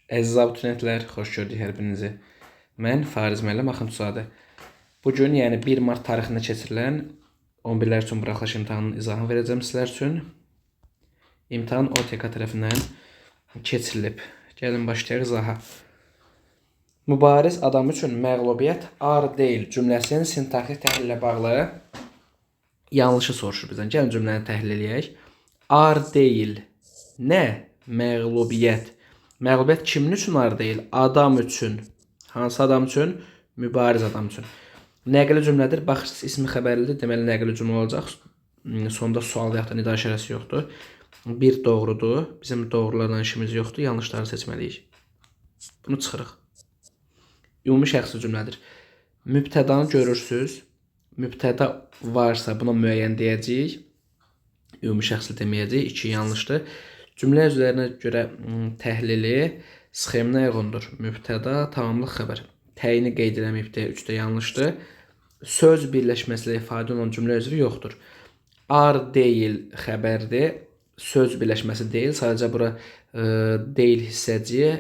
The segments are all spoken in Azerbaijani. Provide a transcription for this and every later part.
Əziz abituriyentlər, xoş gördük hər birinizi. Mən Fariz müəllim Axundzadə. Bugün, yəni 1 mart tarixində keçirilən 11-lər üçün buraxılış imtahanının izahını verəcəm sizlər üçün. İmtahan OTK tərəfindən keçirilib. Gəlin başlayaq izaha. Mübariz adam üçün məğlubiyyət ar deyil cümləsinin sintaktik təhlili ilə bağlı yanlışı soruşur bizdən. Gəlin cümləni təhlil edək. Ar deyil. Nə? Məğlubiyyət. Məğlubiyyət kimin üçün ar deyil? Adam üçün. Hansı adam üçün? Mübariz adam üçün. Nəqli cümlədir. Baxırsınız, ismi xəbərlidir. Deməli, nəqli cümlə olacaq. Sonda sual və ya da nida işarəsi yoxdur. Bir doğrudur. Bizim doğrularla işimiz yoxdur. Yanlışları seçməliyik. Bunu çıxırıq. Ümumi şəxsi cümlədir. Mübtədanı görürsünüz. Mübtəda varsa buna müəyyən deyəcəyik. Ümumi şəxsli deməyəcəyik. 2 yanlışdır. Cümlə üzvlərinə görə təhlili sxeminə uyğundur. Mübtəda, tamamlıq, xəbər. Təyini qeyd eləməyibdir. 3 də yanlışdır. Söz birləşməsi ilə ifadə olunan cümlə üzvü yoxdur. Ar deyil xəbərdir. Söz birləşməsi deyil. Sadəcə bura deyil hissəciyə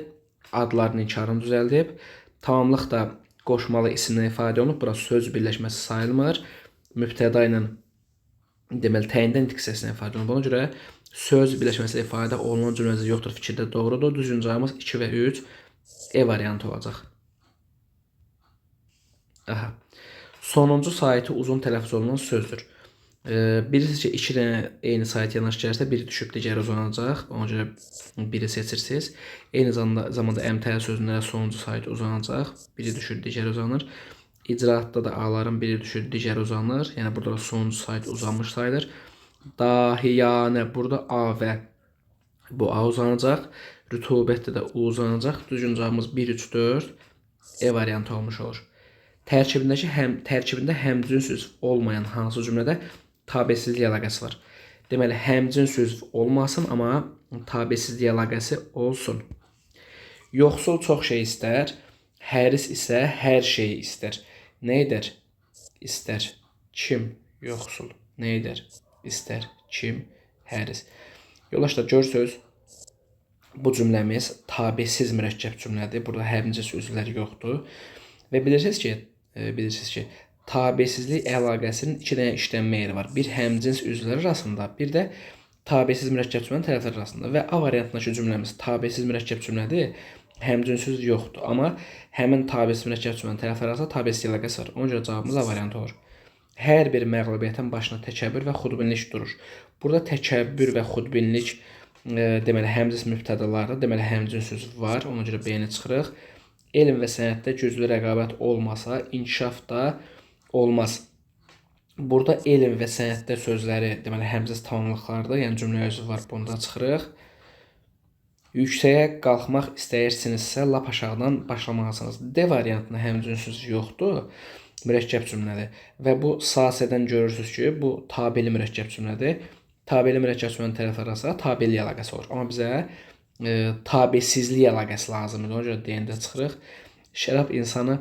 adlarının inkarını düzəldib. Tamamlıq da qoşmalı isimlə ifadə olunub. Bura söz birləşməsi sayılmır. Mübtəda ilə deməli təyindən hissəsinə ifadə olunub. Ona görə söz birləşməsi ilə ifadə olunan cümləsi yoxdur. Fikirdə doğrudur. Düzgün cavabımız 2 və 3 E variantı olacaq. Aha. Sonuncu saytı uzun tələffüz olunan sözdür. Bilirsiniz ki, 2 dənə eyni sayt yanaşı gəlirsə, biri düşüb digəri uzanacaq. Ona görə biri seçirsiniz. Eyni zamanda əmtəl sözündə sonuncu sayt uzanacaq. Biri düşür, digəri uzanır. İcraatda da A-ların biri düşür, digəri uzanır. Yəni burada sonuncu sayt uzanmış sayılır. Dahiyanə burada A və bu A uzanacaq. Rütubətdə də U uzanacaq. Düzgün cavabımız 1, 3, 4 E variantı olmuş olur. Tərkibində həmcins üzv olmayan hansı cümlədə tabesizlik əlaqəsi var? Deməli, həmcins üzv olmasın, amma tabesizlik əlaqəsi olsun. Yoxsul çox şey istər, həris isə hər şeyi istər. Nə edər? İstər. Kim? Yoxsul. Nə edər? İstər. Kim? Həris. Yoldaşlar, görürsünüz, bu cümləmiz tabesiz mürəkkəb cümlədir. Burada həmcins üzvlər yoxdur. Və bilirsiniz ki, tabesizlik əlaqəsinin 2 dənə işlənmə yeri var. Bir həmcins üzvlər arasında, bir də tabesiz mürəkkəb cümlənin tərəfləri arasında. Və A variantındakı cümləmiz tabesiz mürəkkəb cümlədir. Həmcins üzv yoxdur. Amma həmin tabesiz mürəkkəb cümlənin tərəfləri arasında tabesiz əlaqəsi var. Ona görə cavabımız A variantı olur. Hər bir məğlubiyyətin başına təkəbbür və xudbinlik durur. Burada təkəbbür və xudbinlik deməli həmcins mübtədalardır. Deməli həmcins üzv var. Ona görə B-ni çıxırıq. Elm və sənətdə güclü rəqabət olmasa, inkişaf da olmaz. Burada elm və sənətdə sözləri deməli həmcins tamamlıqlardır. Yəni cümlə üzvü var. Bunu da çıxırıq. Yüksəyə qalxmaq istəyirsinizsə, lap aşağıdan başlamalısınız. D variantında həmcins üzv yoxdur. Mürəkkəb cümlədir. Və bu sasədən görürsünüz ki, bu tabeli mürəkkəb cümlədir. Tabeli mürəkkəb cümlənin tərəfləri arasında tabeli əlaqəsi olur. Amma bizə tabesizlik əlaqəsi lazımdır. Ona görə D-də çıxırıq. Şərab insanı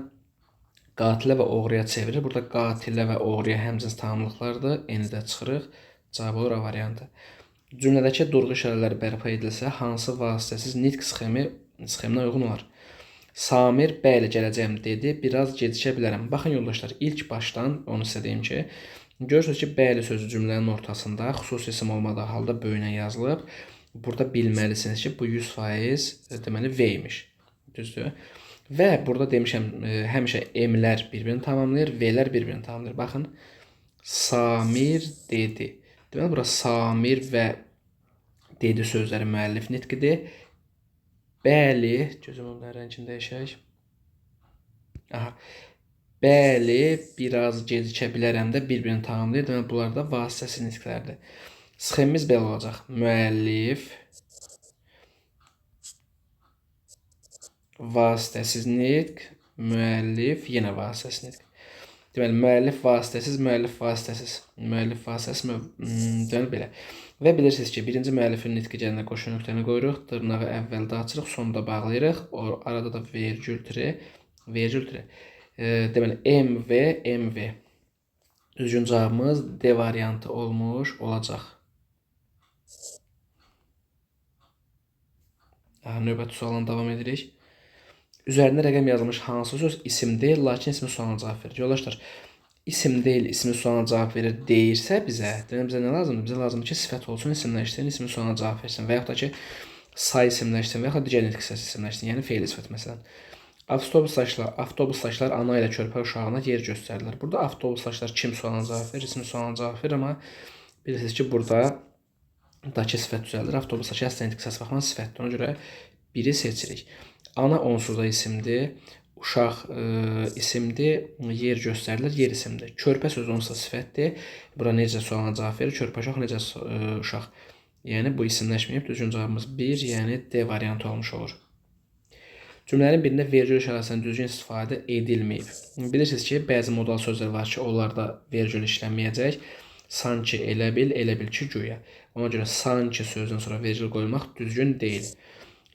qatilə və oğruya çevirir. Burada qatilə və oğruya həmcins tamamlıqlardır. N-də çıxırıq. Cavab olur A variantı. Cümlədəki durğu işarələri bərpa edilsə, hansı vasitəsiz nitq sxeminə uyğun olar? Samir, bəli, gələcəyim dedi. Biraz gecikə bilərəm. Baxın yoldaşlar, ilk başdan onu sizə deyim ki, görürsünüz ki, bəli sözü cümlənin ortasında xüsusi isim olmadığı halda böyünə yazılıb. Burada bilməlisiniz ki, bu 100% deməli V imiş. Düzdür? Və burada demişəm, həmişə M-lər bir-birini tamamlayır, V-lər bir-birini tamamlayır. Baxın, Samir dedi. Deməli, burada Samir və dedi sözləri müəllif nitqidir. Bəli, gözüm onların rəngini dəyişək. Aha. Bəli, biraz gecikə bilərəm də bir-birini tamamlayır. Deməli, bunlar da vasitəsiz nitqlərdir. Sxemimiz belə olacaq. Müəllif, vasitəsiz nitq, müəllif, yenə vasitəsiz nitq. Deməli, müəllif vasitəsiz, müəllif vasitəsiz, müəllif vasitəsiz, deməli belə. Və bilirsiniz ki, birinci müəllifin nitqi gəlinə qoşu nöqtəni qoyuruq, dırnağı əvvəldə açırıq, sonda bağlayırıq. Arada da vergül tiri. Deməli, MV, MV. Düzgün cavabımız D variantı olmuş olacaq. Növbəti sualdan davam edirik. Üzərində rəqəm yazılmış hansı söz isim deyil, lakin ismin sualına cavab verir? Yoldaşlar, isim deyil, ismin sualına cavab verir deyirsə bizə, demək bizə nə lazımdır? Bizə lazımdır ki, sifət olsun, isimləşsin, ismin sualına cavab versin və yaxud da ki, say isimləşsin və yaxud digər nitq hissəsi isimləşsin, yəni fe'li sifət məsələn. Avtobusdaşlar ana ilə körpə uşağına yer göstərirlər. Burada avtobusdaşlar kim sualına cavab verir, ismin sualına cavab verir, amma bilirsiniz ki, burada daki sifət düzəldir. Avtobusdakı əslən nitq hissəsi baxımından sifətdir. Ona görə biri seçirik. Ana onsuz da isimdir. Uşaq isimdir. Yer göstərilir, yer isimdir. Körpə sözü onsuz da sifətdir. Bura necə sualına cavab verir? Körpə uşaq, necə uşaq? Yəni bu isimləşməyib. Düzgün cavabımız 1, yəni D variantı olmuş olur. Cümlənin birində vergül işarəsindən düzgün istifadə edilməyib. Bilirsiniz ki, bəzi modal sözlər var ki, onlarda vergül işlənməyəcək. Sanki, elə bil ki, güya. Ona görə sanki sözdən sonra vergül qoymaq düzgün deyil.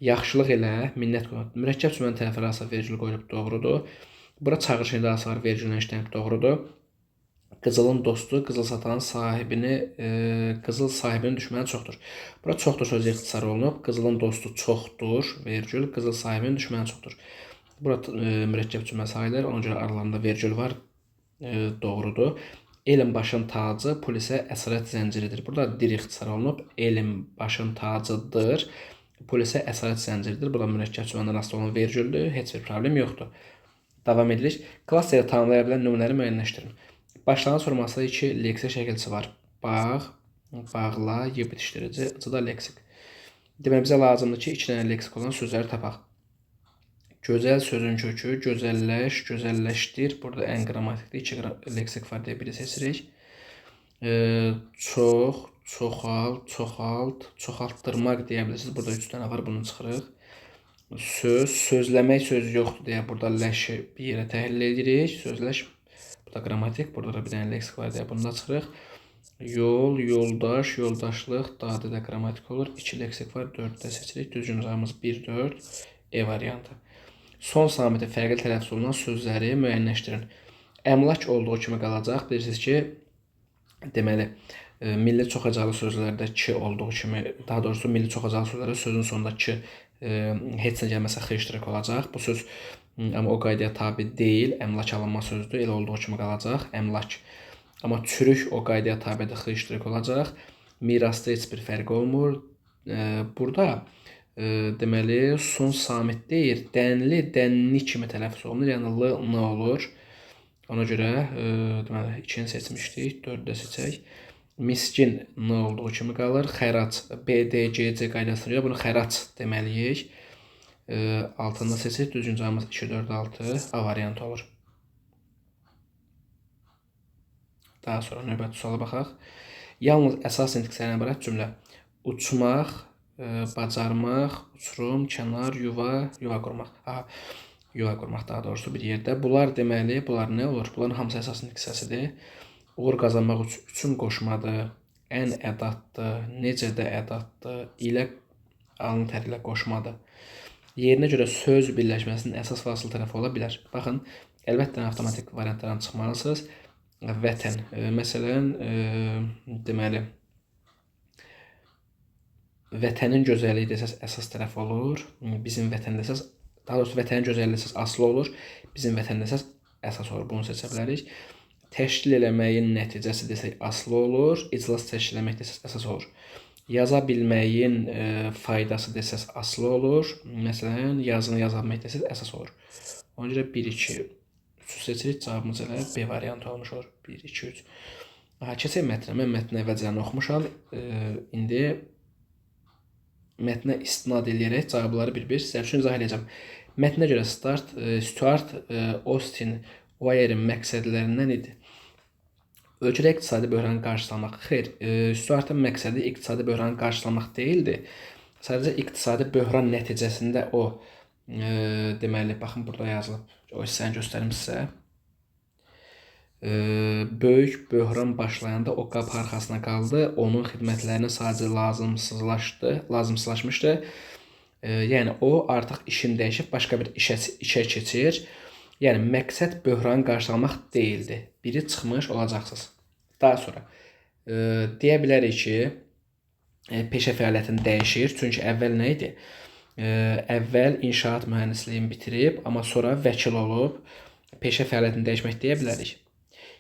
Yaxşılıq elə, minnət qoymaq. Mürəkkəb cümlənin tərəfləri arasında vergül qoyulub doğrudur. Bura çağırış nidası var, vergüllə işlənib doğrudur. Qızılın dostu, qızıl satanın sahibini, qızıl sahibinin düşməni çoxdur. Bura çoxdur sözü ixtisar olunub. Qızılın dostu çoxdur, vergül, qızıl sahibinin düşməni çoxdur. Bura mürəkkəb cümlə sayılır, ona görə aralarında vergül var, doğrudur. Elm başın tacı, pul isə əsarət zənciridir. Burada dir ixtisar olunub. Elm başın tacıdır, pul isə əsarət zənciridir. Burada mürəkkəb cümlənin arasında olan vergüldür. Heç bir problem yoxdur. Davam edirik. Klasterə tanımlaya bilən nümunələri müəyyənləşdirin. Başlanğıc formasında 2 leksik şəkilçisi var. Bağ, bağla, y bitişdirici, ıcıda leksik. Demək bizə lazımdır ki, 2 dənə leksik olan sözləri tapaq. Gözəl sözün kökü, gözəlləş, gözəlləşdir. Burada ən qrammatikdə 2 leksik var deyə biri seçirik. Çox, çoxalt, çoxalt, çoxaltdırmaq deyə bilirsiniz. Burada 3 dənə var, bunu çıxırıq. Söz, sözləmək söz yoxdur deyə burada ləşi bir yerə təhlil edirik. Sözləş, burada qrammatik, burada da bir dənə leksik var deyə bunu da çıxırıq. Yol, yoldaş, yoldaşlıq, dadı da qrammatik olur. 2 leksik var, 4-də seçirik. Düzgün cavabımız 1, 4, E variantı. Son samitə fərqli tələffüz olunan sözləri müəyyənləşdirin. Əmlak olduğu kimi qalacaq. Bilirsiniz ki, deməli, milli çoxacaqlı sözlərdə ki olduğu kimi, daha doğrusu milli çoxacaqlı sözlərdə sözün sonunda ki heç nə gəlməsə xışdırıq olacaq. Bu söz amma o qaydaya tabi deyil. Əmlak alınma sözüdür. Elə olduğu kimi qalacaq. Əmlak. Amma çürük o qaydaya tabidir. Xışdırıq olacaq. Mirasda heç bir fərq olmur. Burada deməli, son samit deyir, dənli, dənli kimi tələffüz olunur, yəni l, n olur. Ona görə deməli, 2-ni seçmişdik, 4-də seçək. Miskin n olduğu kimi qalır. Xərac, B, D, G, C qaydasına görə bunu xərac deməliyik. 6-da seçək, düzgün cavabımız 2, 4, 6, A variantı olur. Daha sonra növbəti suala baxaq. Yalnız əsas sintakslardan ibarət cümlə. Uçmaq, bacarmaq, uçurum, kənar, yuva qurmaq. Yuva qurmaq daha doğrusu bir yerdə. Bunlar deməli, bunlar nə olur? Bunların hamısı əsas nitq hissəsidir. Uğur qazanmaq üçün qoşmadır, ən ədatdır, necə də ədatdır, ilə alın təri ilə qoşmadır. Yerinə görə söz birləşməsinin əsas fasıl tərəfi ola bilər. Baxın, əlbəttə avtomatik variantlardan çıxmalısınız. Vətən, məsələn, deməli, vətənin gözəlliyi desəz əsas tərəf olur. Bizim vətən desəz, daha doğrusu vətənin gözəlliyi desəz aslı olur. Bizim vətən desəz əsas olur. Bunu seçə bilərik. Təşkil eləməyin nəticəsi desək aslı olur. İclas təşkil eləmək desəz əsas olur. Yaza bilməyin faydası desəz aslı olur. Məsələn, yazını yaza bilmək desəz əsas olur. Ona görə 1, 2, 3 seçirik. Cavabımız elə B variantı olmuş olur. 1, 2, 3. Keçək mətnə. Mən mətni əvvəlcədən oxumuşam. İndi mətnə istinad edərək cavabları bir-bir sizə üçün izah edəcəm. Mətnə görə Stuart Austin Weyer'in məqsədlərindən idi. Ölkədə iqtisadi böhranı qarşılamaq. Xeyr, Stuartın məqsədi iqtisadi böhranı qarşılamaq deyildi. Sadəcə iqtisadi böhran nəticəsində o, deməli, baxın burada yazılıb. O hissəni göstərim sizə. Böyük böhran başlayanda o qap arxasına qaldı. Onun xidmətlərini sadəcə lazımsızlaşmışdı. Yəni o artıq işini dəyişib başqa bir işə keçir. Yəni məqsəd böhranı qarşılamaq deyildi. Biri çıxmış olacaqsınız. Daha sonra deyə bilərik ki, peşə fəaliyyətini dəyişir. Çünki əvvəl nə idi? əvvəl inşaat mühəndisliğini bitirib, amma sonra vəkil olub peşə fəaliyyətini dəyişmək deyə bilərik.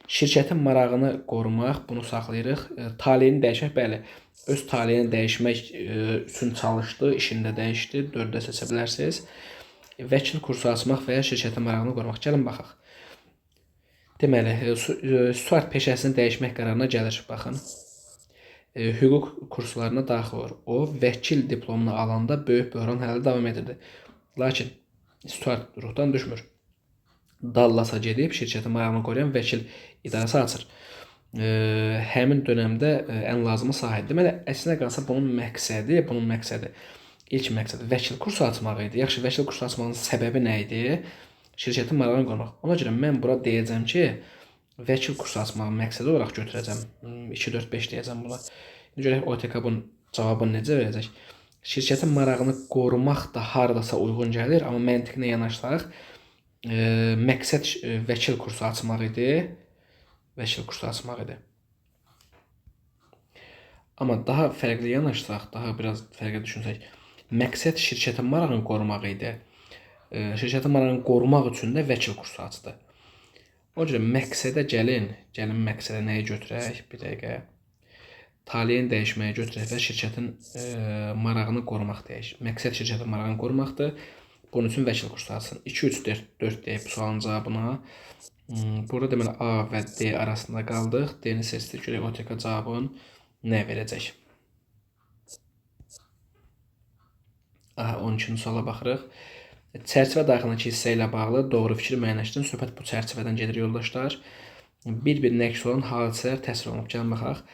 Şirkətin marağını qorumaq, bunu saxlayırıq. Taleyini dəyişmək, bəli, öz taleyini dəyişmək üçün çalışdı, işində dəyişdi, 4-də seçə bilərsiniz. Vəkil kursu açmaq və ya şirkətin marağını qorumaq. Gəlin baxaq. Deməli, Stuart peşəsini dəyişmək qərarına gəlir. Baxın. Hüquq kurslarına daxil olur. O, vəkil diplomunu alanda böyük böhran hələ davam edirdi. Lakin Stuart ruhdan düşmür. Dallasa gedib şirkətin marağını qoruyan vəkil idarəsi açır. Həmin dönəmdə ən lazımı sahədir. Deməli, əslinə qalsa bunun məqsədi, ilk məqsədi vəkil kursu açmaq idi. Yaxşı, vəkil kursu açmağın səbəbi nə idi? Şirkətin marağını qorumaq. Ona görə mən bura deyəcəm ki, vəkil kursu açmağın məqsədi olaraq götürəcəm. 2, 4, 5 deyəcəm buna. İndi görək OTK bunun cavabını necə verəcək? Şirkətin marağını qorumaq da hardasa uyğun gəlir, amma məntiqinə yanaşsaq, məqsəd vəkil kursu açmaq idi. Amma daha fərqli yanaşsaq, daha biraz fərqli düşünsək, məqsəd şirkətin marağını qorumaq idi. Şirkətin marağını qorumaq üçün də vəkil kursu açdı. O görə məqsədə gəlin məqsədə nəyi götürək? Bir dəqiqə. Taleyini dəyişməyə götürək və şirkətin marağını qorumaq deyək. Məqsəd şirkətin marağını qorumaqdır. Bunun üçün vəkil kursu açsın. 2, 3, 4 deyək bu sualın cavabına. Burada deməli A və D arasında qaldıq. D-ni seçdik. Görək OTK cavabın nə verəcək? 12-ci suala baxırıq. Çərçivə daxilindəki hissə ilə bağlı doğru fikri müəyyənləşdirin. Söhbət bu çərçivədən gedir yoldaşlar. Bir-birinə əks olan hadisələr təsvir olunub. Gəlin baxaq.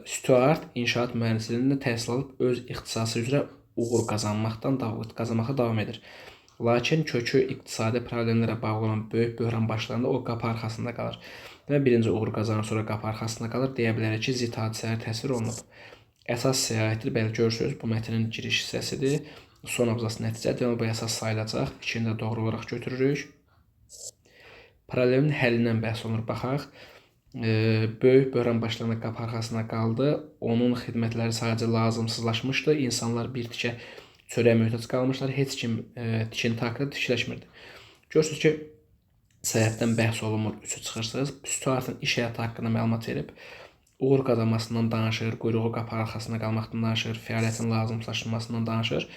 Stuart inşaat mühəndisliğində təhsil alıb öz ixtisası üzrə uğur qazanmaqda davam edir. Lakin kökü iqtisadi problemlərə bağlı olan böyük böhran başlarında o qapı arxasında qalır. Demək, birinci uğur qazanır, sonra qapı arxasında qalır. Deyə bilərik ki, zid hadisələr təsvir olunub. Əsas səyahətdir, bəli görürsünüz, bu mətnin giriş hissəsidir. Son abzası nəticədir, deməli bu əsas sayılacaq. İkini də doğru olaraq götürürük. Problemin həllindən bəhs olunur, baxaq. Böyük böhran başlarında qapı arxasında qaldı. Onun xidmətləri sadəcə lazımsızlaşmışdı. İnsanlar bir tikə çörəyə möhtac qalmışlar. Heç kim tikinti haqqında fikirləşmirdi. Görürsünüz ki, səyahətdən bəhs olunmur, 3-ü çıxırsınız. Stuartın iş həyatı haqqında məlumat verib, uğur qazanmasından danışır, quyruğu qapı arxasında qalmaqdan danışır, fəaliyyətin lazımsızlaşdırmasından danışır.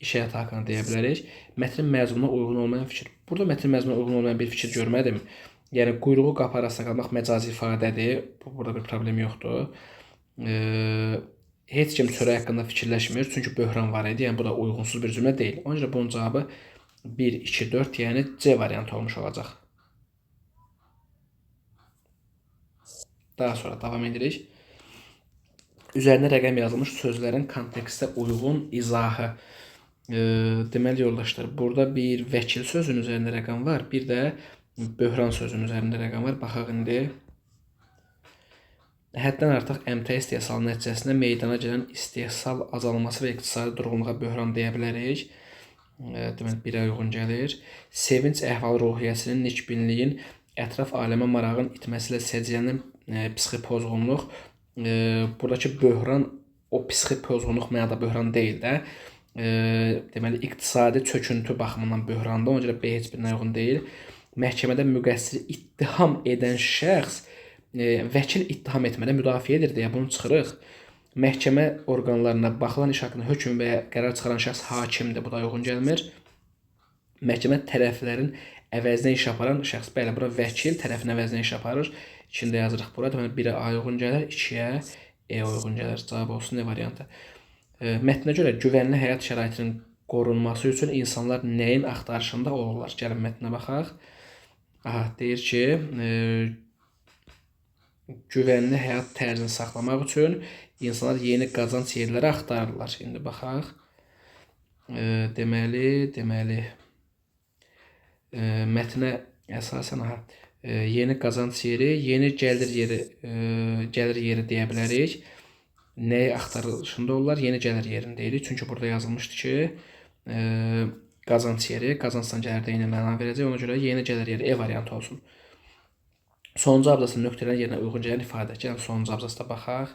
İş həyatı haqqında deyə bilərik. Mətnin məzmununa uyğun olmayan fikir. Burada mətnin məzmununa uyğun olmayan bir fikir görmədim. Yəni, quyruğu qapı arasında qalmaq məcazi ifadədir. Burada bir problem yoxdur. Heç kim çörək haqqında fikirləşmir, çünki böhran var idi. Yəni, bu da uyğunsuz bir cümlə deyil. Ona görə bunun cavabı 1, 2, 4, yəni C variantı olmuş olacaq. Daha sonra davam edirik. Üzərində rəqəm yazılmış sözlərin kontekstə uyğun izahı. Deməli yoldaşlar, burada bir vəkil sözünün üzərində rəqəm var, bir də böhran sözünün üzərində rəqəm var. Baxaq indi. Həddən artıq əmtəə istehsalı nəticəsində meydana gələn istehsal azalması və iqtisadi durğunluğa böhran deyə bilərik. Deməli, birə uyğun gəlir. Sevinç əhval-ruhiyyəsinin, nikbinliyin, ətraf aləmə marağın itməsi ilə səciyənin psixi pozğunluq. Buradakı böhran o psixi pozğunluq mənada böhran deyil də. Deməli, iqtisadi çöküntü baxımından böhrandır. Ona görə B heç birinə uyğun deyil. Məhkəmədə müqəssiri ittiham edən şəxs vəkil ittiham etmədə müdafiə edir deyə bunu çıxırıq. Məhkəmə orqanlarına baxılan iş haqqında hökm və ya qərar çıxaran şəxs hakimdir. Bu da uyğun gəlmir. Məhkəmə tərəflərin əvəzinə iş aparan şəxs, bəli, bura vəkil tərəfin əvəzinə iş aparır. İçində yazırıq bura. Deməli, 1-ə A uyğun gəlir, 2-yə E uyğun gəlir. Cavab olsun, ne variantı. Mətnə görə güvənli həyat şəraitinin qorunması üçün insanlar nəyin axtarışında olurlar? Gəlin mətnə baxaq. Deyir ki, güvənli həyat tərzini saxlamaq üçün insanlar yeni qazanc yerləri axtarırlar. İndi baxaq. Deməli, mətnə əsasən yeni qazanc yeri, yeni gəlir yeri deyə bilərik. Nəyi axtarışında olurlar? Yeni gəlir yerini deyirik. Çünki burada yazılmışdı ki, qazanc yeri, qazancdan gəlirdə eyni məna verəcək. Ona görə yeni gəlir yeri E variantı olsun. Sonuncu abzasın nöqtələrin yerinə uyğun gələn ifadə. Gəlin sonuncu abzasda baxaq.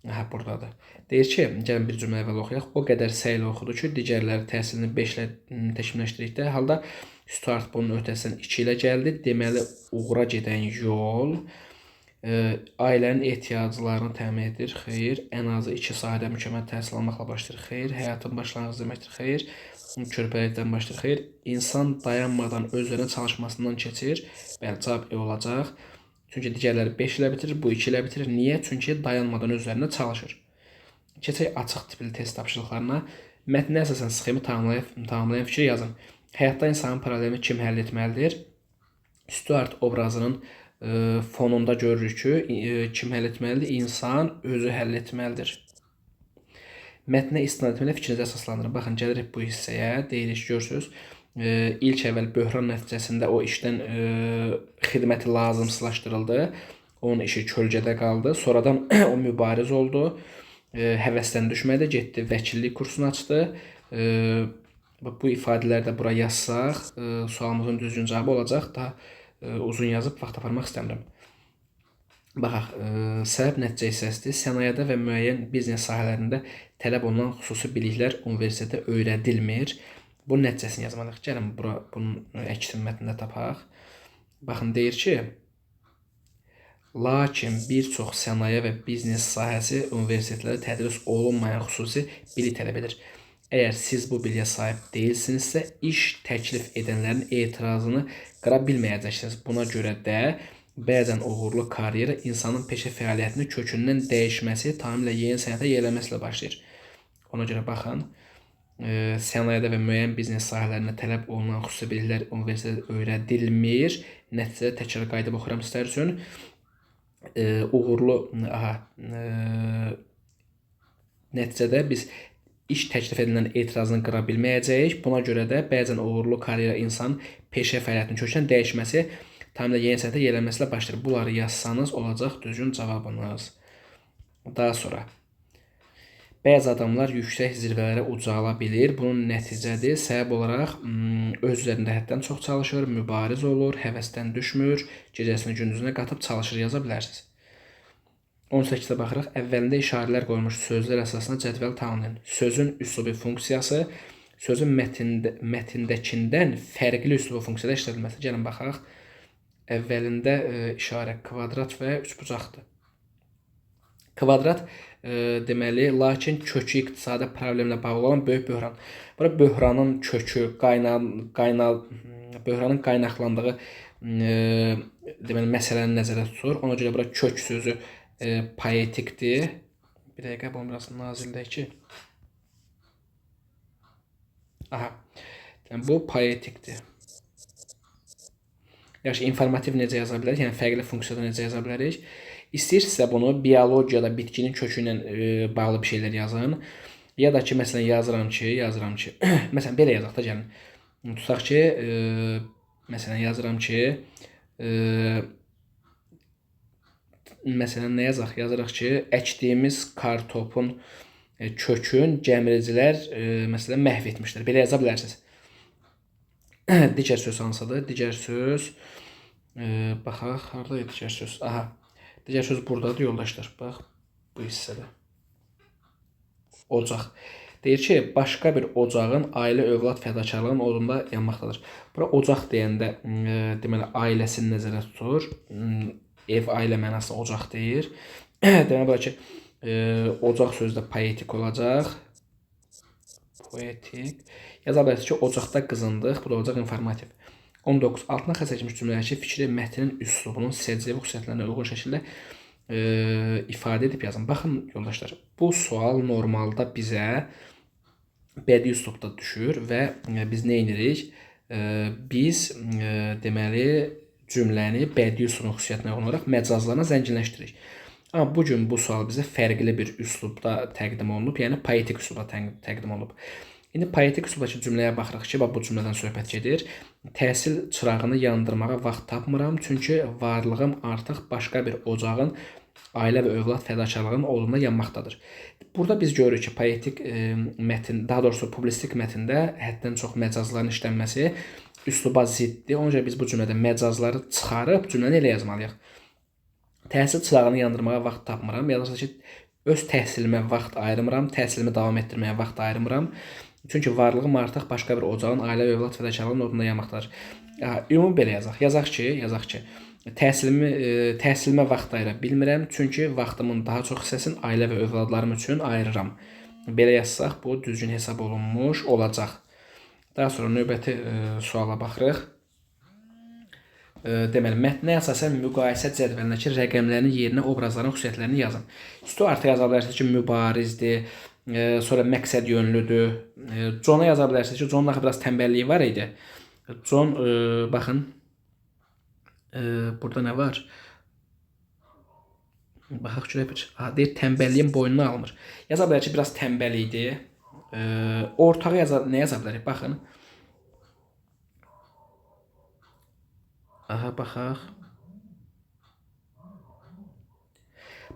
Hə, buradadır. Deyir ki, gəlin bir cümlə əvvəl oxuyaq. O qədər səylə oxudu ki, digərləri təhsilini 5 ilə təkmilləşdirdikdə halda Stuart bunun öhdəsindən 2 ilə gəldi. Deməli, uğura gedən yol ailənin ehtiyaclarını təmin edir. Xeyr. Ən azı 2 sahədə mükəmməl təhsil almaqla başlayır. Xeyr. Həyatın başlanğıcı deməkdir. Xeyr. Körpəlikdən başlayır. Xeyr. İnsan dayanmadan öz üzərinə çalışmasından keçir. Bəli, cavab E olacaq. Çünki digərləri 5 ilə bitirir, bu 2 ilə bitirir. Niyə? Çünki dayanmadan öz üzərində çalışır. Keçək açıq tipli test tapşırıqlarına. Mətnə əsasən sxemi tamamlayan fikir yazın. Həyatda insanın problemi kim həll etməlidir? Stuart obrazının fonunda görürük ki, kim həll etməlidir? İnsan özü həll etməlidir. Mətnə istinad etməli fikrinizi əsaslandırın. Baxın, gəlirik bu hissəyə, deyirik, görürsünüz. İlk əvvəl böhran nəticəsində o işdən xidməti lazımsızlaşdırıldı. Onun işi kölgədə qaldı. Sonradan o mübariz oldu. Həvəsdən düşmədi, getdi, vəkillik kursunu açdı. Bu ifadələri də bura yazsaq, sualımızın düzgün cavabı olacaq. Daha uzun yazıb vaxt aparmaq istəmirəm. Baxaq, səbəb nəticə hissəsidir. Sənayedə və müəyyən biznes sahələrində tələb olunan xüsusi biliklər universitetdə öyrədilmir. Bunun nəticəsini yazmalıyıq. Gəlin, bunun əksini mətnində tapaq. Baxın, deyir ki, lakin bir çox sənaye və biznes sahəsi universitetlərdə tədris olunmayan xüsusi bilik tələb edir. Əgər siz bu biliyə sahib deyilsinizsə, iş təklif edənlərin etirazını qıra bilməyəcəksiniz. Buna görə də bəzən uğurlu karyera insanın peşə fəaliyyətini kökündən dəyişməsi, tamamilə yeni sənətə yiyələnməsilə başlayır. Ona görə baxın, sənayedə və müəyyən biznes sahələrində tələb olunan xüsusi biliklər universitetdə öyrədilmir. Nəticədə təkrar qayıdıb oxuram sizlər üçün. Nəticədə biz iş təklif edilən etirazını qıra bilməyəcəyik. Buna görə də bəzən uğurlu karyera insan peşə fəaliyyətinin kökündən dəyişməsi, tamamilə yeni sənətə yiyələnməsilə başlayır. Bunları yazsanız olacaq düzgün cavabınız. Daha sonra bəzi adamlar yüksək zirvələrə ucala bilir. Bunun nəticədir. Səbəb olaraq öz üzərində həddən çox çalışır, mübariz olur, həvəsdən düşmür, gecəsini gündüzünə qatıb çalışır, yaza bilərsiniz. 18-də baxırıq. Əvvəlində işarələr qoyulmuş sözlər əsasında cədvəl tamamlayın. Sözün üslubi funksiyası, sözün mətndəkindən fərqli üslubu funksiyada işlədilməsi. Gəlin baxaq. Əvvəlində işarə kvadrat və üçbucaqdır. Kvadrat deməli, lakin kökü iqtisadi problemlə bağlı olan böyük böhran. Bura böhranın kökü, böhranın qaynaqlandığı deməli, məsələni nəzərdə tutur. Ona görə bura kök sözü poetikdir. Bir dəqiqə, bunu biraz nazildək ki. Aha, bu poetikdir. Yaxşı, informativ necə yaza bilərik? Yəni, fərqli funksiyada necə yaza bilərik? İstəyirsinizsə bunu biologiyada bitkinin kökü ilə bağlı bir şeylər yazın. Ya da ki, məsələn, yazıram ki, məsələn, belə yazaq da, gəlin. Tutaq ki, məsələn, yazıram ki, məsələn, nə yazaq? Yazırıq ki, əkdiyimiz kartopun kökün gəmiricilər, məsələn, məhv etmişdir. Belə yaza bilərsiniz. Digər söz hansıdır? Digər söz, baxaq, harada digər söz? Aha. Digər söz buradadır, yoldaşlar. Bax, bu hissədə. Ocaq. Deyir ki, başqa bir ocağın ailə övlad fədakarlığının odunda yanmaqdadır. Bura ocaq deyəndə, deməli, ailəsini nəzərdə tutur. Ev, ailə mənasında ocaq deyir. Deməli, bura ki, ocaq sözü də poetik olacaq. Poetik. Yaza bilərsiniz ki, ocaqda qızındıq. Bu da olacaq informativ. 19. Altına xətt çəkilmiş cümlələr fikri mətnin üslubunun seçici xüsusiyyətlərinə uyğun şəkildə ifadə edib yazın. Baxın, yoldaşlar, bu sual normalda bizə bədii üslubda düşür və biz nə edirik? Biz deməli cümləni bədii üslubun xüsusiyyətinə uyğun olaraq məcazlarla zənginləşdiririk. Amma bu gün bu sual bizə fərqli bir üslubda təqdim olunub, yəni poetik üslubda təqdim olunub. İndi poetik üslubdakı cümləyə baxırıq ki, bu cümlədən söhbət gedir. Təhsil çırağını yandırmağa vaxt tapmıram, çünki varlığım artıq başqa bir ocağın ailə və övlad fədakarlığının odunda yanmaqdadır. Burada biz görürük ki, poetik mətn, daha doğrusu publisistik mətndə həddən çox məcazların işlənməsi üsluba ziddir. Ona görə biz bu cümlədə məcazları çıxarıb cümləni elə yazmalıyıq. Təhsil çırağını yandırmağa vaxt tapmıram. Yazırsınız ki, Öz təhsilimə vaxt ayırmıram, təhsilimi davam etdirməyə vaxt ayırmıram. Çünki varlığım artıq başqa bir ocağın ailə və övlad fədakarlığının odunda yanmaqdadır. Ümumi belə yazaq. Yazaq ki, təhsilimə vaxt ayıra bilmirəm, çünki vaxtımın daha çox hissəsini ailə və övladlarım üçün ayırıram. Belə yazsaq, bu düzgün hesab olunmuş olacaq. Daha sonra növbəti suala baxırıq. Deməli, mətnə əsasən müqayisə cədvəlindəki rəqəmlərin yerinə obrazların xüsusiyyətlərini yazın. Stuart yaza bilərsiniz ki, mübarizdir, sonra məqsəd yönlüdür. John-a yaza bilərsiniz ki, John-un axı biraz tənbəlliyi var idi. John, baxın, burada nə var? Baxaq görək bir. Deyir, tənbəlliyin boynunu almır. Yaza bilər ki, biraz tənbəl idi. Ortağı nə yaza bilərik? Baxın. Baxaq.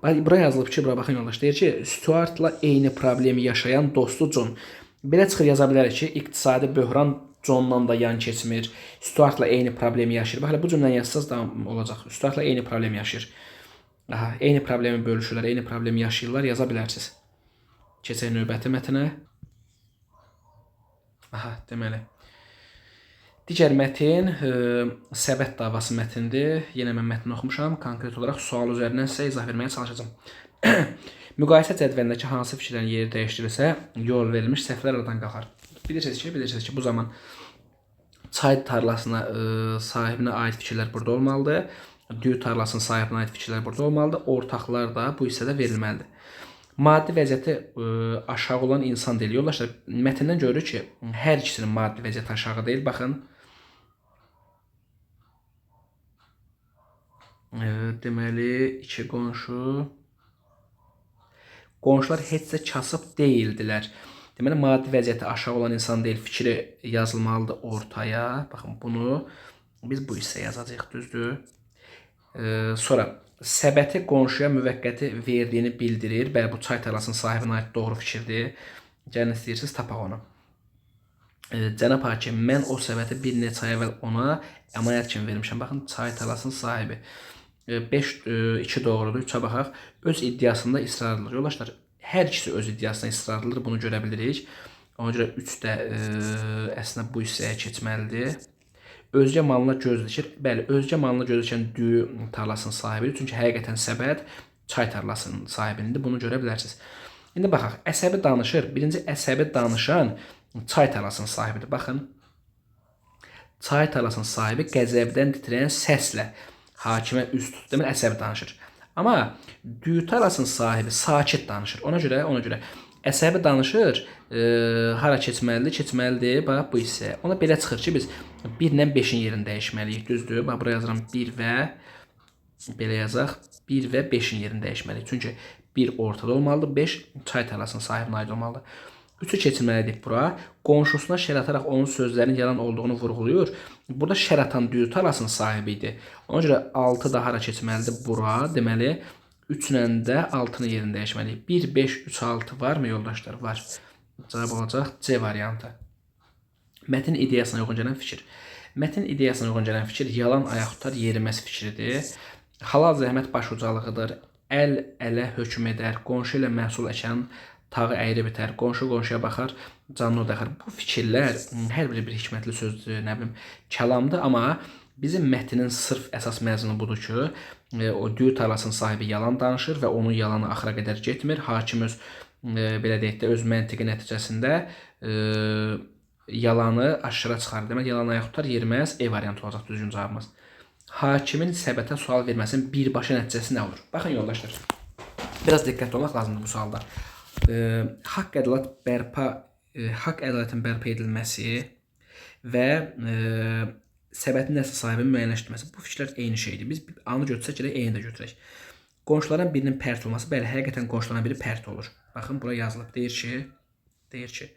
Buraya yazılıb ki, bura baxın yoldaş. Deyir ki, Stuartla eyni problemi yaşayan dostu John. Belə çıxır yaza bilərik ki, iqtisadi böhran Johnla da yan keçmir. Stuartla eyni problemi yaşayır. Bax, bu cümləni yazsaz da olacaq. Stuartla eyni problemi yaşayır. Eyni problemi bölüşürlər, eyni problemi yaşayırlar, yaza bilərsiniz. Keçək növbəti mətnə. Deməli. Digər mətin səbət davası mətindir. Yenə mən mətni oxumuşam. Konkret olaraq sual üzərindən sizə izah verməyə çalışacağım. Müqayisə cədvəlindəki hansı fikirlərin yeri dəyişdirilsə, yol verilmiş səhvlər aradan qalxar. Bilirsiniz ki, bu zaman çay tarlasına sahibinə aid fikirlər burada olmalıdır. Düyü tarlasının sahibinə aid fikirlər burada olmalıdır. Ortaqlar da bu hissədə verilməlidir. Maddi vəziyyəti aşağı olan insan deyil. Yoldaşlar, mətndən görürük ki, hər ikisinin maddi vəziyyəti aşağı deyil. Baxın. Deməli, iki qonşu. Qonşular heç də kasıb deyildilər. Deməli, maddi vəziyyəti aşağı olan insan deyil, fikri yazılmalıdır ortaya. Baxın, bunu biz bu hissəyə yazacağıq, düzdür. Sonra, səbəti qonşuya müvəqqəti verdiyini bildirir. Bəli, bu çay tarlasının sahibinə aid doğru fikirdir. Gəlin istəyirsiniz, tapaq onu. Cənab hakim, mən o səbəti bir neçə ay əvvəl ona əmanət kimi vermişəm. Baxın, çay tarlasının sahibi. 2 doğrudur, 3-ə baxaq. Öz iddiasında israrlıdır. Yoldaşlar, hər ikisi öz iddiasında israrlıdır, bunu görə bilirik. Ona görə 3 də əslində bu hissəyə keçməlidir. Özgə malına göz dikir. Bəli, özgə malına göz dikən düyü tarlasının sahibidir. Çünki həqiqətən səbət çay tarlasının sahibidir. Bunu görə bilərsiniz. İndi baxaq, əsəbi danışır. Birinci əsəbi danışan çay tarlasının sahibidir. Baxın, çay tarlasının sahibi qəzəbdən titrəyən səslə hakimə üst tutdu. Deməli, əsəbi danışır. Amma düyü tarlasının sahibi sakit danışır. Ona görə əsəbi danışır, hara keçməlidir, bax bu hissəyə. Ona belə çıxır ki, biz 1 ilə 5-in yerini dəyişməliyik, düzdür? Bax, buraya yazıram 1 və, belə yazaq, 1 və 5-in yerini dəyişməliyik. Çünki 1 ortada olmalıdır, 5 çay tarlasının sahibinə aid olmalıdır. 3-ü keçirməliydik bura. Qonşusuna şər ataraq onun sözlərinin yalan olduğunu vurğuluyur. Burada şər atan düyü tarlasının sahibi idi. Ona görə 6 da hara keçməlidir? Bura. Deməli, 3 ilə də 6-nın yerini dəyişməliyik. 1, 5, 3, 6 varmı yoldaşlar? Var. Cavab olacaq C variantı. Mətin ideyasına uyğun gələn fikir. Mətin ideyasına uyğun gələn fikir yalan ayaq tutar yeriməz fikridir. Halal zəhmət baş ucalığıdır. Əl ələ hökm edər. Qonşu ilə məhsul əkən tağı əyri bitər. Qonşu qonşuya baxar, canını odaxır. Bu fikirlər hər biri bir hikmətli sözdür, nə bilim, kəlamdır, amma bizim mətnin sırf əsas məzunu budur ki, o düyü tarlasının sahibi yalan danışır və onun yalanı axıra qədər getmir. Hakim öz belə deyək də öz məntiqi nəticəsində yalanı aşıra çıxarır. Demək, yalan ayaq tutar, yeriməz, E variantı olacaq düzgün cavabımız. Hakimin səbətə sual verməsinin birbaşa nəticəsi nə olur? Baxın yoldaşlar, biraz diqqətli olmaq lazımdır bu sualda. Haqq ədalətin bərpa edilməsi və səbətin əsas sahibinin müəyyənləşdirməsi. Bu fikirlər eyni şeydir. Biz anı götürsək elə eyni də götürək. Qonşuların birinin pərt olması, bəli, həqiqətən qonşuların biri pərt olur. Baxın, bura yazılıb. Deyir ki,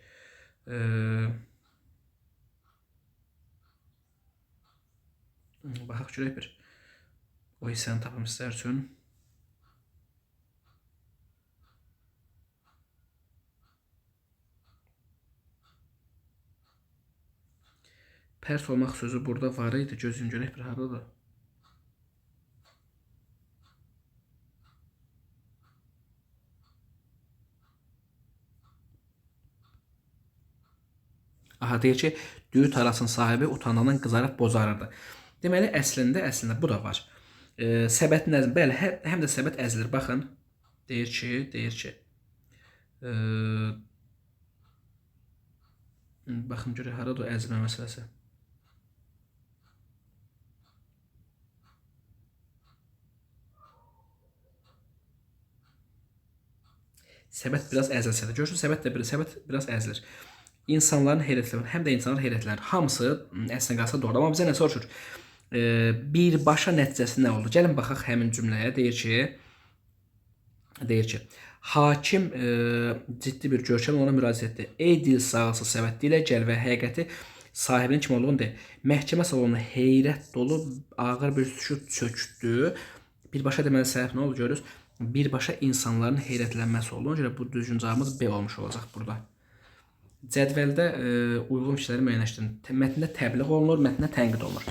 baxaq görək bir. O hissəni tapım sizlər üçün. Pərt olmaq sözü burada var idi. Gözün görək bir haradadır. Aha, deyir ki, düyü tarlasının sahibi utanandan qızarıb bozarırdı. Deməli, əslində bu da var. Səbətin əzmi, bəli, həm də səbət əzilir. Baxın, deyir ki, e, baxın görək harada o əzmə məsələsi. Səbət biraz əzilsə də, görürsünüz, səbət biraz əzilir. İnsanların heyrətlənir, həm də insanlar heyrətlənir. Hamısı əslində qalsa doğru, amma bizə nə soruşur? Birbaşa nəticəsi nə oldu? Gəlin baxaq həmin cümləyə. Deyir ki, hakim ciddi bir görkəmlə ona müraciət etdi. Ey dil sağalsa səbət dilə gəl və həqiqəti sahibinin kim olduğunu de. Məhkəmə salonuna heyrət dolu ağır bir sükut çökdü. Birbaşa deməli səhv nə oldu görürüz? Birbaşa insanların heyrətlənməsi oldu. Ona görə bu düzgün cavabımız B olmuş olacaq burada. Cədvəldə uyğun fikirləri müəyyənləşdirin. Mətndə təbliğ olunur, mətndə tənqid olunur.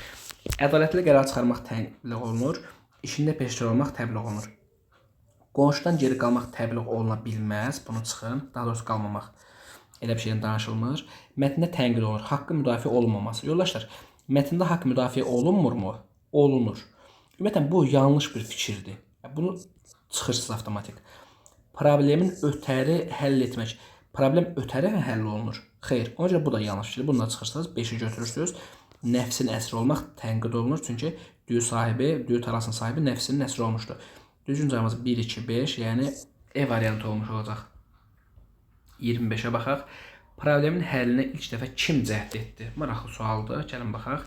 Ədalətli qərar çıxarmaq təbliğ olunur, işində peşəkar olmaq təbliğ olunur. Qonşudan geri qalmaq təbliğ oluna bilməz, bunu çıxın, daha doğrusu qalmamaq. Elə bir şeydən danışılmır. Mətndə tənqid olunur, haqqın müdafiə olunmaması. Yoldaşlar, mətndə haqq müdafiə olunmurmu? Olunur. Ümumiyyətlə, bu yanlış bir fikirdir. Bunu çıxırsınız avtomatik. Problemin ötəri həll etmək. Problem ötəri həll olunur. Xeyr, ona görə bu da yanlış fikirdir. Bununla çıxırsınız, 5-i götürürsünüz. Nəfsin əsri olmaq tənqid olunur. Çünki düyü tarlasının sahibi nəfsinin əsri olmuşdur. Düzgün cavabımız 1, 2, 5, yəni E variantı olmuş olacaq. 25-ə baxaq. Problemin həllinə ilk dəfə kim cəhd etdi? Maraqlı sualdır. Gəlin baxaq.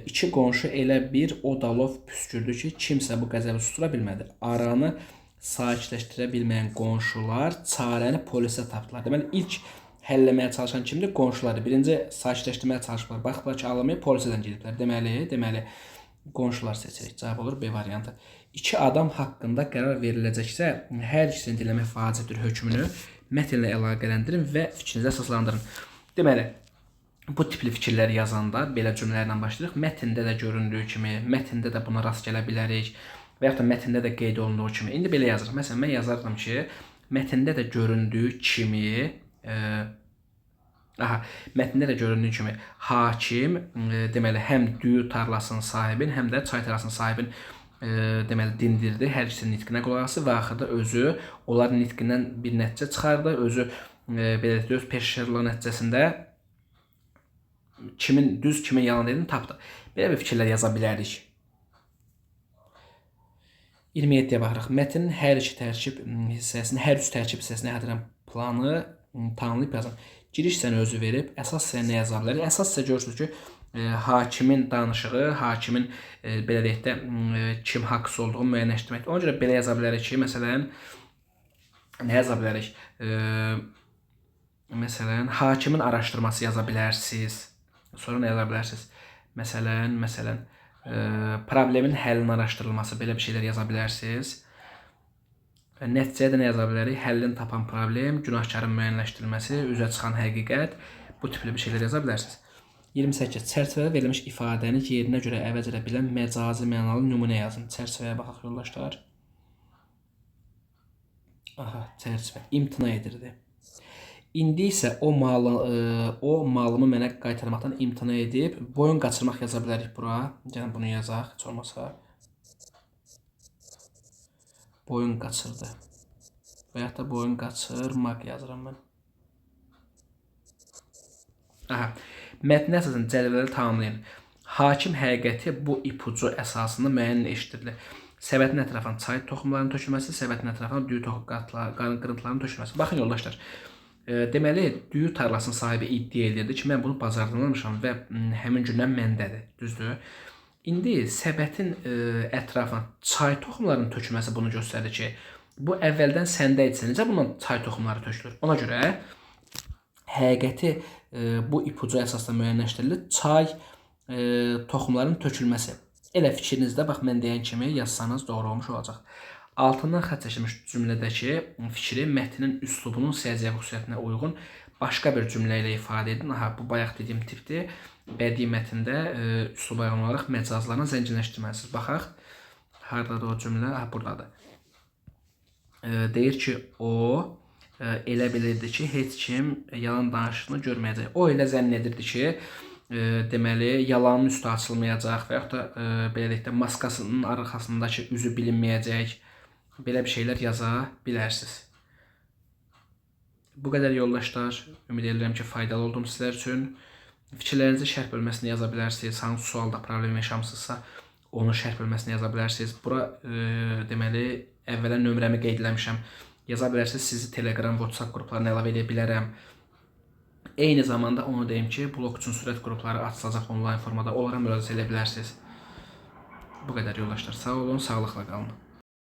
İki qonşu elə bir odalov püskürdü ki, kimsə bu qəzəbi sustura bilmədi. Aranı sakitləşdirə bilməyən qonşular çarəni polisə tapdılar. Deməli, ilk həlləməyə çalışan kimdir? Qonşulardır. Birinci sakitləşdirməyə çalışdılar. Baxdılar ki, ağlamayıb polisədən gediblər. Deməli, qonşular seçirik. Cavab olur B variantı. İki adam haqqında qərar veriləcəksə, hər ikisini dinləmək vacibdir hökmünü mətnlə əlaqələndirin və fikrinizi əsaslandırın. Deməli, bu tipli fikirləri yazanda belə cümlələrlə başlayırıq. Mətndə də göründüyü kimi, mətndə də buna rast gələ bilərik və yaxud da mətndə də qeyd olunduğu kimi. İndi belə yazırıq. Məsələn, mən yazardım ki, mətndə də göründüyü kimi, mətndə də göründüyü kimi hakim deməli həm düyü tarlasının sahibin, həm də çay tarlasının sahibin deməli dindirdi. Hər ikisinin nitqinə qulaq asdı və axırda özü onların nitqindən bir nəticə çıxardı. Özü belə deyək, öz peşəkarlığı nəticəsində kimin düz, kimin yalan dediyini tapdı. Belə bir fikirlər yaza bilərik. 27-yə baxırıq. Mətnin hər üç tərkib hissəsini əhatə planı tanımlayıb yazın. Giriş sənə özü verib, əsas sənə nə yaza bilərik? Əsas isə görürsünüz ki, hakimin danışığı, hakimin belə deyək də kim haqsız olduğunu müəyyənləşdirməkdir. Ona görə belə yaza bilərik ki, məsələn, nə yaza bilərik? Məsələn, hakimin araşdırması yaza bilərsiniz. Sonra nə yaza bilərsiniz? Məsələn, problemin həllinin araşdırılması, belə bir şeylər yaza bilərsiniz. Nəticəyə də nə yaza bilərik? Həllini tapan problem, günahkarın müəyyənləşdirilməsi, üzə çıxan həqiqət, bu tipli bir şeylər yaza bilərsiniz. 28. Çərçivədə verilmiş ifadəni yerinə görə əvəz edə bilən məcazi mənalı nümunə yazın. Çərçivəyə baxaq yoldaşlar. Çərçivə imtina edirdi. İndi isə o malımı mənə qaytarmaqdan imtina edib, boyun qaçırmaq yaza bilərik bura. Gəlin bunu yazaq, heç olmasa. Boyun qaçırdı. Və yaxud da boyun qaçırmaq yazıram mən. Mətni əsasən cədvəlləri tamamlayın. Hakim həqiqəti bu ipucu əsasında müəyyənləşdirdi. Səbətin ətrafına çay toxumlarının tökülməsi, səbətin ətrafına düyü qırıntılarının tökülməsi. Baxın yoldaşlar, deməli, düyü tarlasının sahibi iddia edirdi ki, mən bunu bazardan almışam və həmin gündən məndədir, düzdür? İndi səbətin ətrafına çay toxumlarının tökülməsi bunu göstərir ki, bu əvvəldən səndə idisə, necə bundan çay toxumları tökülür? Ona görə həqiqəti bu ipucu əsasında müəyyənləşdirilir. Çay toxumların tökülməsi. Elə fikrinizdə, bax, mən deyən kimi yazsanız doğru olmuş olacaq. Altından xətt çəkilmiş cümlədəki fikri mətnin üslubunun səciyyəvi xüsusiyyətinə uyğun başqa bir cümlə ilə ifadə edin. Bu bayaq dediyim tipdir. Bədii mətndə üsluba uyğun olaraq məcazlarla zənginləşdirməlisiniz. Baxaq, hardadır o cümlə? Buradadır. Deyir ki, o elə bilirdi ki, heç kim yalan danışdığını görməyəcək. O elə zənn edirdi ki, deməli yalanın üstü açılmayacaq və yaxud da belə deyək də maskasının arxasındakı üzü bilinməyəcək. Belə bir şeylər yaza bilərsiniz. Bu qədər yoldaşlar. Ümid edirəm ki, faydalı oldum sizlər üçün. Fikirlərinizi şərh bölməsinə yaza bilərsiniz. Hansı sualda problem yaşamısınızsa, onu şərh bölməsinə yaza bilərsiniz. Bura deməli əvvələn nömrəmi qeyd eləmişəm. Yaza bilərsiniz. Sizi Telegram, WhatsApp qruplarına əlavə edə bilərəm. Eyni zamanda onu deyim ki, blog üçün sürət qrupları açılacaq onlayn formada. Onlara müraciət edə bilərsiniz. Bu qədər yoldaşlar. Sağ olun, sağlıqla qalın.